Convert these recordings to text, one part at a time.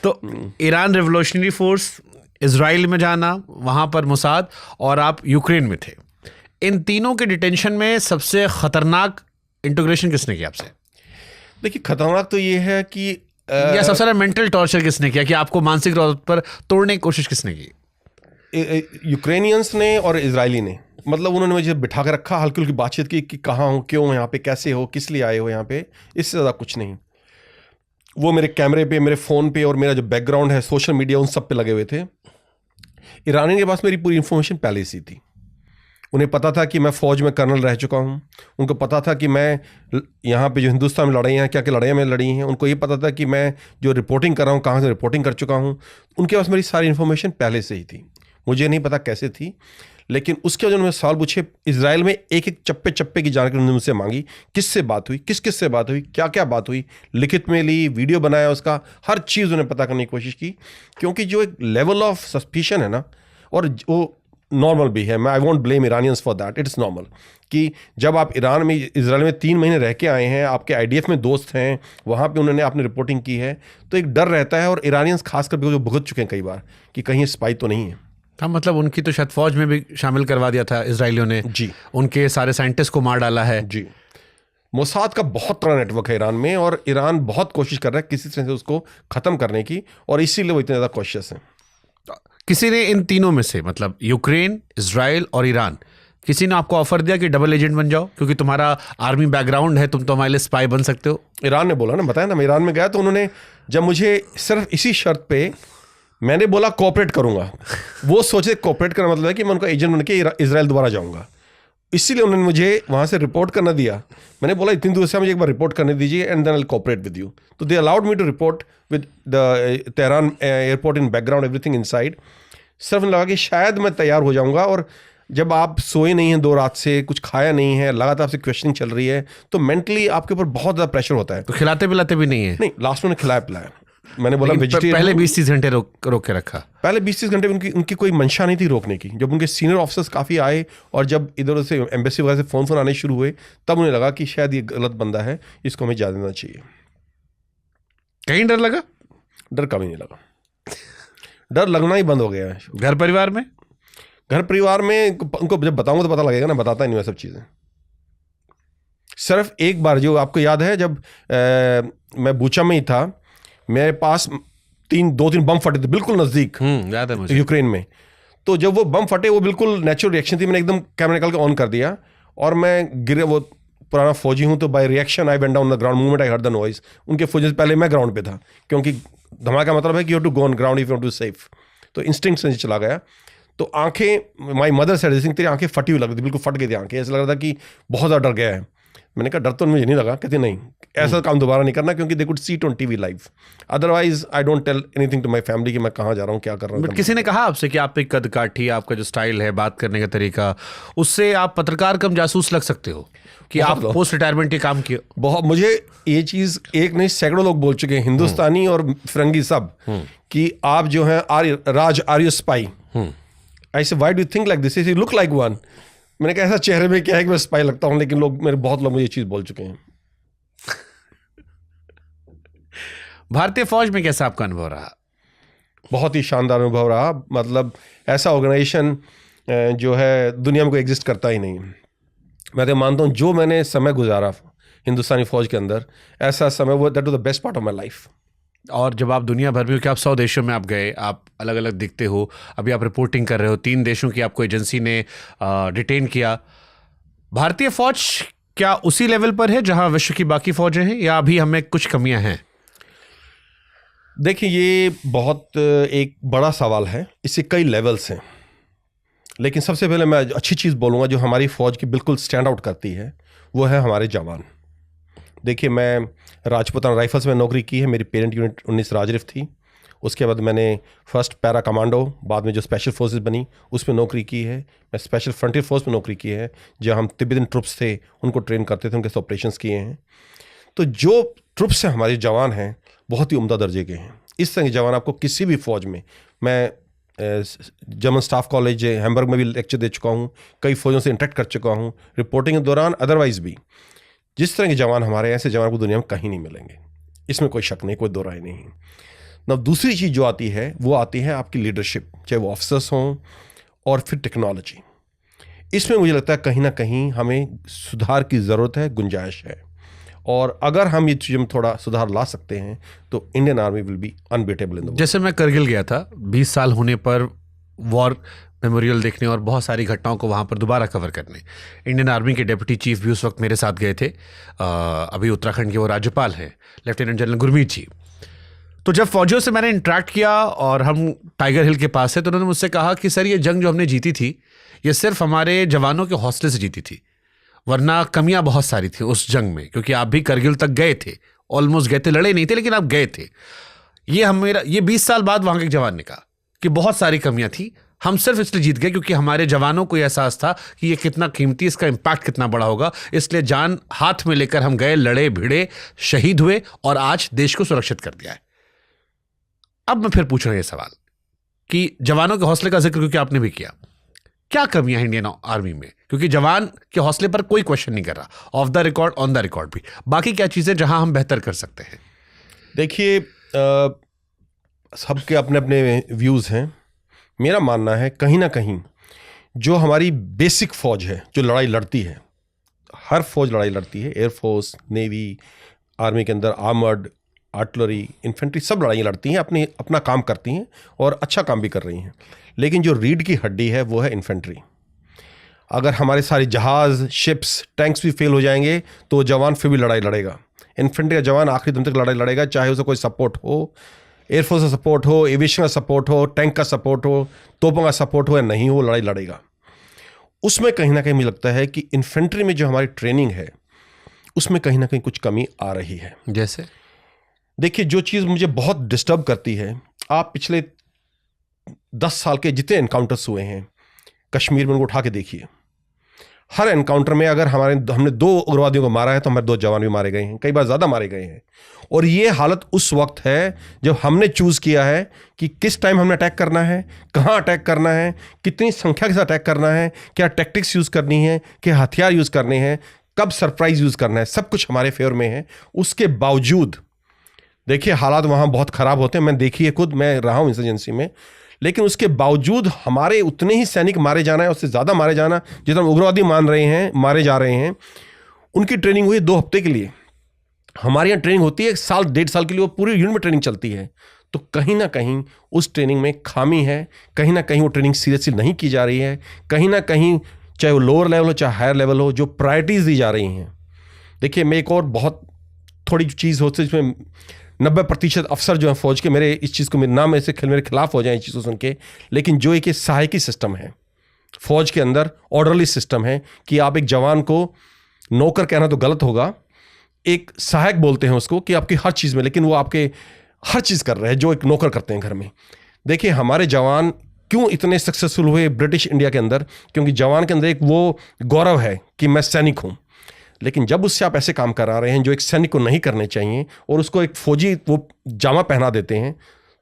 तो Iran revolutionary force, Israel में जाना, वहाँ पर मोसाद, और आप यूक्रेन में थे। इन तीनों के डिटेंशन में सबसे खतरनाक इंटीग्रेशन किसने किया आपसे? देखिए, खतरनाक तो ये है कि या सबसे ज्यादा मेंटल टॉर्चर किसने किया, कि आपको मानसिक तौर पर तोड़ने की कोशिश किसने की? यूक्रेनियंस ने और इजरायली ने। मतलब उन्होंने मुझे बिठा कर रखा, हल्की हल्की बातचीत की कि कहाँ हो, क्यों यहाँ पे, कैसे हो, किस लिए आए हो यहाँ पे, इससे ज़्यादा कुछ नहीं। वो मेरे कैमरे पे, मेरे फ़ोन पे और मेरा जो बैकग्राउंड है सोशल मीडिया, उन सब पे लगे हुए थे। ईरानी के पास मेरी पूरी इन्फॉर्मेशन पहले से थी। उन्हें पता था कि मैं फ़ौज में कर्नल रह चुका हूँ। उनको पता था कि मैं यहाँ पे जो हिंदुस्तान में लड़ाई हैं, क्या क्या लड़ाइयाँ मैंने लड़ी हैं। उनको ये पता था कि मैं जो रिपोर्टिंग कर रहा हूँ, कहाँ से रिपोर्टिंग कर चुका हूँ। उनके पास मेरी सारी इन्फॉर्मेशन पहले से ही थी। मुझे नहीं पता कैसे थी, लेकिन उसके वजह उन्होंने सवाल पूछे। इजराइल में एक एक चप्पे चप्पे की जानकारी उन्होंने मुझसे मांगी। किससे बात हुई, किस किस से बात हुई, क्या क्या बात हुई, लिखित में ली, वीडियो बनाया उसका, हर चीज़ उन्होंने पता करने की कोशिश की। क्योंकि जो एक लेवल ऑफ सस्पिशन है ना, और वो नॉर्मल भी है, मैं I want blame Iranians for that, it's normal, कि जब आप ईरान में, इजराइल में 3 महीने रह के आए हैं, आपके IDF में दोस्त हैं, वहाँ पे उन्होंने आपने रिपोर्टिंग की है, तो एक डर रहता है। और ईरानियंस खासकर जो भुगत चुके हैं कई बार, कि कहीं स्पाई तो नहीं है। हाँ, मतलब उनकी तो शायद फौज में भी शामिल करवा दिया था इजराइलियों ने जी, उनके सारे साइंटिस्ट को मार डाला है जी। मोसाद का बहुत बड़ा नेटवर्क है ईरान में, और ईरान बहुत कोशिश कर रहा है किसी तरह से उसको ख़त्म करने की, और इसीलिए वो इतने ज़्यादा कॉशियस हैं। किसी ने इन तीनों में से, मतलब यूक्रेन, इजराइल और ईरान, किसी ने आपको ऑफर दिया कि डबल एजेंट बन जाओ, क्योंकि तुम्हारा आर्मी बैकग्राउंड है, तुम तो हमारे लिए स्पाई बन सकते हो? ईरान ने बोला ना, बताया ना, मैं ईरान में गया तो उन्होंने जब मुझे सिर्फ इसी शर्त पे, मैंने बोला कोऑपरेट करूंगा, वो सोचे कोऑपरेट करना मतलब है कि मैं उनका एजेंट बन के इजराइल दोबारा जाऊंगा। इसीलिए उन्होंने मुझे वहाँ से रिपोर्ट करना दिया। मैंने बोला इतनी दूर से मुझे एक बार रिपोर्ट करने दीजिए, and then I will cooperate with you. तो they allowed me to report with the Tehran airport in background, everything inside. सिर्फ लगा कि शायद मैं तैयार हो जाऊंगा। और जब आप सोए नहीं हैं 2 रात से, कुछ खाया नहीं है, लगातार आपसे क्वेश्चनिंग चल रही है, तो मेंटली आपके ऊपर बहुत ज़्यादा प्रेशर होता है। तो खिलाते पिलाते भी नहीं है? नहीं, लास्ट में खिलाया पिलाया। मैंने बोला वेजिटेरियन। पहले 20-30 घंटे रोक के रखा? पहले 20-30 घंटे उनकी कोई मंशा नहीं थी रोकने की। जब उनके सीनियर ऑफिसर्स काफ़ी आए, और जब इधर से एम्बेसी वगैरह से फ़ोन आने शुरू हुए, तब उन्हें लगा कि शायद ये गलत बंदा है, इसको हमें जा देना चाहिए। कहीं डर लगा? डर कभी नहीं लगा, डर लगना ही बंद हो गया है। घर परिवार में उनको जब बताऊंगा तो पता लगेगा ना, बताता ही नहीं मैं सब चीज़ें। सिर्फ एक बार, जो आपको याद है, जब मैं बूचा में ही था, मेरे पास 2-3 बम फटे थे बिल्कुल नज़दीक, याद है मुझे, यूक्रेन में। तो जब वो बम फटे, वो बिल्कुल नेचुरल रिएक्शन थी, मैंने एकदम कैमरा निकाल के ऑन कर दिया, और मैं गिरे। वो पुराना फौजी हूँ, तो by reaction I went down the ground, movement I heard the noise. उनके फौजी से पहले मैं ग्राउंड पे था, क्योंकि धमाका मतलब है कि you have to go on ground if you want to safe. तो इंस्टिंक्ट से चला गया। तो आंखें, my mother said this thing, तेरी आंखें फटी हुई लग रही थी, बिल्कुल फट गई थी आंखें, ऐसा लग रहा था कि बहुत ज़्यादा डर गया है। मैंने कहा डर तो मुझे नहीं लगा। कहते नहीं, ऐसा काम दोबारा नहीं करना, क्योंकि they could see it on TV live. Otherwise I don't tell anything to my family कि मैं कहाँ जा रहा हूँ, क्या कर रहा हूँ। बट किसी ने कहा आपसे कि आप एक कद काठी, आपका जो स्टाइल है, बात करने का तरीका, उससे आप पत्रकार कम जासूस लग सकते हो, कि आप पोस्ट रिटायरमेंट के काम किए? बहुत। मुझे ये चीज़ एक नहीं, सैकड़ों लोग बोल चुके हैं, हिंदुस्तानी और फिरंगी सब, कि आप जो हैं are you spy? I say why do you think like this, you look like one. मैंने कहा ऐसा चेहरे में क्या है कि मैं स्पाई लगता हूँ, लेकिन बहुत लोग मुझे ये चीज़ बोल चुके हैं। भारतीय फौज में कैसा आपका अनुभव रहा? बहुत ही शानदार अनुभव रहा। मतलब ऐसा ऑर्गेनाइजेशन जो है दुनिया में कोई एग्जिस्ट करता ही नहीं। मैं तो मानता हूँ जो मैंने समय गुजारा हिंदुस्तानी फौज के अंदर, ऐसा समय, वो that was the best part of my life. और जब आप दुनिया भर में, कि आप 100 देशों में आप गए, आप अलग अलग दिखते हो, अभी आप रिपोर्टिंग कर रहे हो, 3 देशों की आपको एजेंसी ने डिटेन किया। भारतीय फौज क्या उसी लेवल पर है जहां विश्व की बाकी फौजें हैं, या अभी हमें कुछ कमियां हैं? देखिए, ये बहुत एक बड़ा सवाल है, इससे कई लेवल्स हैं। लेकिन सबसे पहले मैं अच्छी चीज़ बोलूँगा जो हमारी फ़ौज की बिल्कुल स्टैंड आउट करती है, वो है हमारे जवान। देखिए, मैं राजपूताना राइफल्स में नौकरी की है, मेरी पेरेंट यूनिट 19 राजरिफ थी। उसके बाद मैंने फर्स्ट पैरा कमांडो, बाद में जो स्पेशल फोर्सेस बनी, उसमें नौकरी की है। मैं स्पेशल फ्रंटियर फोर्स में नौकरी की है, जहाँ हम तिब्बतन ट्रुप्स थे उनको ट्रेन करते थे, उनके ऑपरेशंस किए हैं। तो जो ट्रुप्स हैं हमारे जवान हैं, बहुत ही उम्दा दर्जे के हैं। इस तरह के जवान आपको किसी भी फ़ौज में, मैं जर्मन स्टाफ कॉलेज हैम्बर्ग में भी लेक्चर दे चुका हूँ, कई फ़ौजों से इंटरेक्ट कर चुका हूँ रिपोर्टिंग के दौरान, अदरवाइज़ भी। जिस तरह के जवान हमारे, ऐसे जवान को दुनिया में कहीं नहीं मिलेंगे। इसमें कोई शक नहीं, कोई दो राय नहीं। ना दूसरी चीज़ जो आती है वो आती है आपकी लीडरशिप, चाहे वो ऑफिसर्स हों और फिर टेक्नोलॉजी। इसमें मुझे लगता है कहीं ना कहीं हमें सुधार की ज़रूरत है, गुंजाइश है, और अगर हम ये चीज़ में थोड़ा सुधार ला सकते हैं तो Indian army will be unbeatable in the world. जैसे मैं करगिल गया था 20 साल होने पर वॉर मेमोरियल देखने और बहुत सारी घटनाओं को वहाँ पर दोबारा कवर करने। इंडियन आर्मी के डिप्टी चीफ भी उस वक्त मेरे साथ गए थे। अभी उत्तराखंड के वो राज्यपाल हैं, लेफ्टिनेंट जनरल गुरमीत जी। तो जब फौजियों से मैंने इंटरेक्ट किया और हम टाइगर हिल के पास है, तो उन्होंने मुझसे कहा कि सर ये जंग जो हमने जीती थी ये सिर्फ हमारे जवानों के हौसले से जीती थी, वरना कमियां बहुत सारी थी उस जंग में, क्योंकि आप भी करगिल तक गए थे, ऑलमोस्ट गए थे, लड़े नहीं थे लेकिन आप गए थे। ये 20 साल बाद वहां के एक जवान ने कहा कि बहुत सारी कमियां थी, हम सिर्फ इसलिए जीत गए क्योंकि हमारे जवानों को एहसास था कि ये कितना कीमती, इसका इम्पैक्ट कितना बड़ा होगा, इसलिए जान हाथ में लेकर हम गए, लड़े भिड़े, शहीद हुए और आज देश को सुरक्षित कर दिया है। अब मैं फिर पूछ रहा हूं ये सवाल कि जवानों के हौसले का जिक्र क्योंकि आपने भी किया, क्या कमियां हैं इंडियन आर्मी में? क्योंकि जवान के हौसले पर कोई क्वेश्चन नहीं कर रहा, of the record, on the record भी। बाकी क्या चीजें जहां हम बेहतर कर सकते हैं? देखिए, सबके अपने अपने व्यूज़ हैं। मेरा मानना है कहीं ना कहीं जो हमारी बेसिक फौज है जो लड़ाई लड़ती है, हर फौज लड़ाई लड़ती है, एयरफोर्स, नेवी, आर्मी के अंदर आर्मर्ड, आर्टिलरी, इन्फेंट्री, सब लड़ाई लड़ती हैं, अपना काम करती हैं और अच्छा काम भी कर रही हैं। लेकिन जो रीढ़ की हड्डी है वो है इन्फेंट्री। अगर हमारे सारे जहाज़, शिप्स, टैंक्स भी फेल हो जाएंगे तो जवान फिर भी लड़ाई लड़ेगा। इन्फेंट्री का जवान आखिरी दिन तक लड़ाई लड़ेगा, चाहे उसे कोई सपोर्ट हो, एयरफोर्स का सपोर्ट हो, एविएशन का सपोर्ट हो, टैंक का सपोर्ट हो, तोपों का सपोर्ट हो या नहीं हो, लड़ाई लड़ेगा। उसमें कहीं ना कहीं मुझे लगता है कि इन्फेंट्री में जो हमारी ट्रेनिंग है उसमें कहीं ना कहीं कुछ कमी आ रही है। जैसे देखिए, जो चीज़ मुझे बहुत डिस्टर्ब करती है, आप पिछले 10 साल के जितने एनकाउंटर्स हुए हैं कश्मीर में, उनको उठा के देखिए। हर एनकाउंटर में अगर हमने 2 उग्रवादियों को मारा है तो हमारे 2 जवान भी मारे गए हैं, कई बार ज़्यादा मारे गए हैं। और ये हालत उस वक्त है जब हमने चूज़ किया है कि किस टाइम हमने अटैक करना है, कहाँ अटैक करना है, कितनी संख्या के साथ अटैक करना है, क्या टैक्टिक्स यूज़ करनी है, क्या हथियार यूज़ करने हैं, कब सरप्राइज यूज़ करना है, सब कुछ हमारे फेवर में है। उसके बावजूद देखिए हालात वहाँ बहुत ख़राब होते हैं, मैं देखिए खुद, मैं रहा हूँ इंसर्जेंसी में, लेकिन उसके बावजूद हमारे उतने ही सैनिक मारे जाना है, उससे ज़्यादा मारे जाना, जितना उग्रवादी मारे जा रहे हैं। उनकी ट्रेनिंग हुई 2 हफ्ते के लिए, हमारे यहाँ ट्रेनिंग होती है 1 साल 1.5 साल के लिए, वो पूरी यूनिट में ट्रेनिंग चलती है। तो कहीं ना कहीं उस ट्रेनिंग में खामी है, कहीं ना कहीं वो ट्रेनिंग सीरियसली नहीं की जा रही है, कहीं ना कहीं चाहे वो लोअर लेवल हो चाहे हायर लेवल हो, जो प्रायोरिटीज़ दी जा रही हैं। देखिए, मैं एक और बहुत थोड़ी चीज़ होती है जिसमें 90% अफसर जो हैं फौज के, मेरे इस चीज़ को मेरे खिलाफ हो जाए इस चीज़ को सुन के, लेकिन जो एक सहायकी सिस्टम है फौज के अंदर, ऑर्डरली सिस्टम है कि आप एक जवान को नौकर कहना तो गलत होगा, एक सहायक बोलते हैं उसको, कि आपकी हर चीज़ में, लेकिन वो आपके हर चीज़ कर रहे हैं जो एक नौकर करते हैं घर में। देखिए, हमारे जवान क्यों इतने सक्सेसफुल हुए ब्रिटिश इंडिया के अंदर, क्योंकि जवान के अंदर एक वो गौरव है कि मैं सैनिक हूँ। लेकिन जब उससे आप ऐसे काम करा रहे हैं जो एक सैनिक को नहीं करने चाहिए और उसको एक फौजी वो जामा पहना देते हैं,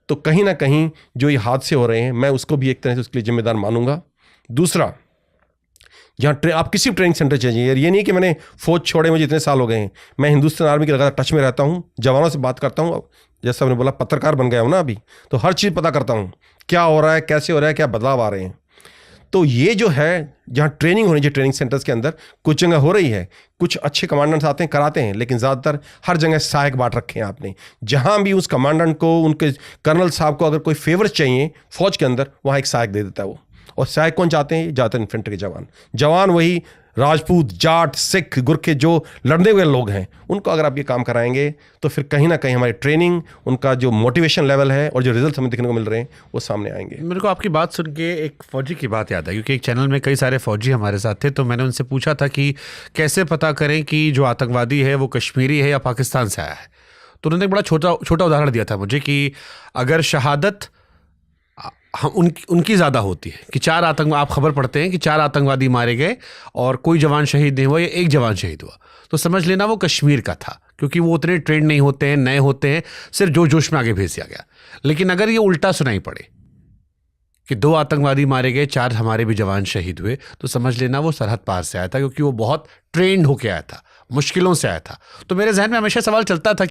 तो कहीं ना कहीं जो ये हादसे हो रहे हैं, मैं उसको भी एक तरह से उसके लिए जिम्मेदार मानूंगा। दूसरा, जहाँ आप किसी भी ट्रेनिंग सेंटर चाहिए, ये नहीं कि मैंने फौज छोड़े मुझे इतने साल हो गए हैं, मैं हिंदुस्तान आर्मी के लगातार टच में रहता हूँ, जवानों से बात करता हूँ, जैसा मैंने बोला पत्रकार बन गया हूँ ना अभी, तो हर चीज़ पता करता हूँ क्या हो रहा है, कैसे हो रहा है, क्या बदलाव आ रहे हैं। तो ये जो है जहाँ ट्रेनिंग होनी चाहिए ट्रेनिंग सेंटर्स के अंदर, कुछ जगह हो रही है, कुछ अच्छे कमांडेंट्स आते हैं कराते हैं, लेकिन ज़्यादातर हर जगह सहायक बांट रखे हैं आपने। जहाँ भी उस कमांडेंट को, उनके कर्नल साहब को अगर कोई फेवर चाहिए फौज के अंदर, वहाँ एक सहायक दे देता है वो। और सहायक कौन चाहते हैं? ज़्यादातर इन्फेंट्री के जवान वही राजपूत, जाट, सिख, गुरखे जो लड़ने हुए लोग हैं, उनको अगर आप ये काम कराएंगे तो फिर कहीं ना कहीं हमारी ट्रेनिंग, उनका जो मोटिवेशन लेवल है और जो रिजल्ट हमें देखने को मिल रहे हैं वो सामने आएंगे। मेरे को आपकी बात सुन के एक फौजी की बात याद आई, क्योंकि एक चैनल में कई सारे फौजी हमारे साथ थे, तो मैंने उनसे पूछा था कि कैसे पता करें कि जो आतंकवादी है वो कश्मीरी है या पाकिस्तान से आया है। तो उन्होंने एक बड़ा छोटा उदाहरण दिया था मुझे कि अगर शहादत उनकी ज़्यादा होती है कि 4 आतंकवादी, आप खबर पढ़ते हैं कि 4 आतंकवादी मारे गए और कोई जवान शहीद नहीं हुआ या 1 जवान शहीद हुआ, तो समझ लेना वो कश्मीर का था, क्योंकि वो उतने ट्रेंड नहीं होते हैं, नए होते हैं, सिर्फ जोश में आगे भेज दिया गया। लेकिन अगर ये उल्टा सुनाई पड़े कि 2 आतंकवादी मारे गए, 4 हमारे भी जवान शहीद हुए, तो समझ लेना वो सरहद पार से आया था, क्योंकि वो बहुत ट्रेंड होके आया था, मुश्किलों से आया था। तो मेरे जहन में हमेशा सवाल चलता था